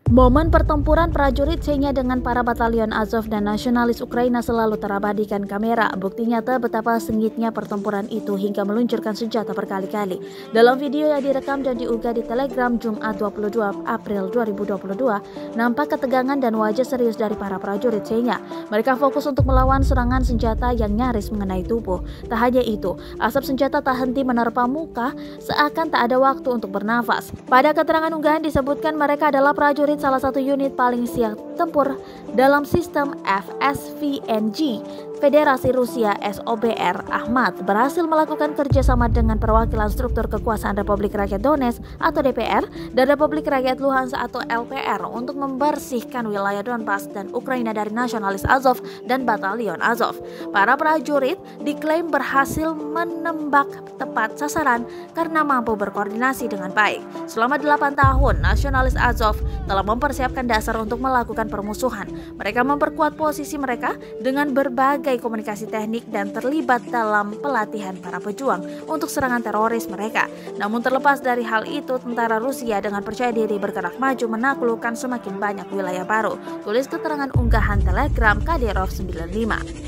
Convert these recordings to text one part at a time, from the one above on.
Momen pertempuran prajurit Chechnya dengan para batalion Azov dan nasionalis Ukraina selalu terabadikan kamera. Bukti nyata betapa sengitnya pertempuran itu hingga meluncurkan senjata berkali-kali. Dalam video yang direkam dan diunggah di Telegram Jumat 22 April 2022, nampak ketegangan dan wajah serius dari para prajurit Chechnya. Mereka fokus untuk melawan serangan senjata yang nyaris mengenai tubuh. Tak hanya itu, asap senjata tak henti menerpa muka seakan tak ada waktu untuk bernafas. Pada keterangan unggahan disebutkan mereka adalah prajurit salah satu unit paling siap tempur dalam sistem FSVNG. Federasi Rusia SOBR Ahmad berhasil melakukan kerjasama dengan perwakilan struktur kekuasaan Republik Rakyat Donetsk atau DPR dan Republik Rakyat Luhansk atau LPR untuk membersihkan wilayah Donbas dan Ukraina dari nasionalis Azov dan batalion Azov. Para prajurit diklaim berhasil menembak tepat sasaran karena mampu berkoordinasi dengan baik. Selama 8 tahun, nasionalis Azov telah mempersiapkan dasar untuk melakukan permusuhan. Mereka memperkuat posisi mereka dengan berbagai komunikasi teknik dan terlibat dalam pelatihan para pejuang untuk serangan teroris mereka. Namun terlepas dari hal itu, tentara Rusia dengan percaya diri bergerak maju menaklukkan semakin banyak wilayah baru. Tulis keterangan unggahan Telegram Kadyrov 95.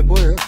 После боя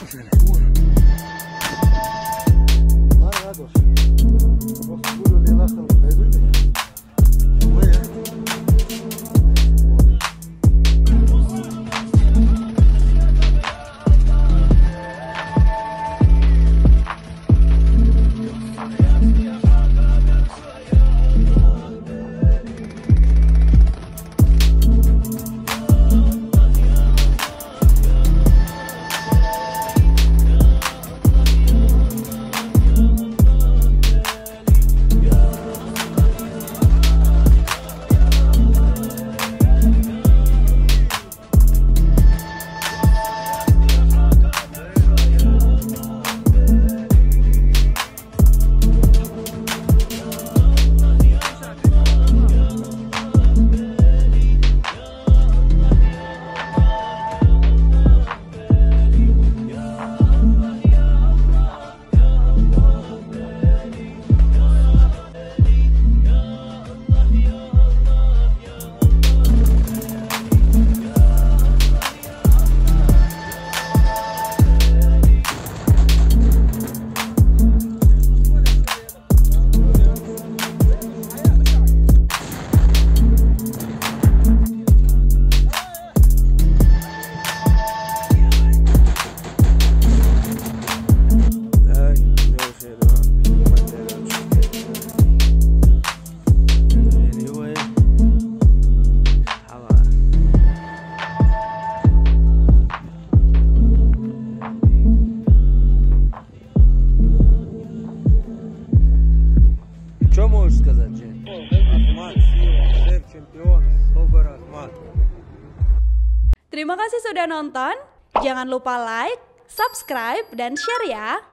Что можешь сказать, Жень? Ахмат, сила, шеф, чемпион, Собор Ахмат. Terima kasih sudah nonton. Jangan lupa like, subscribe, dan share ya.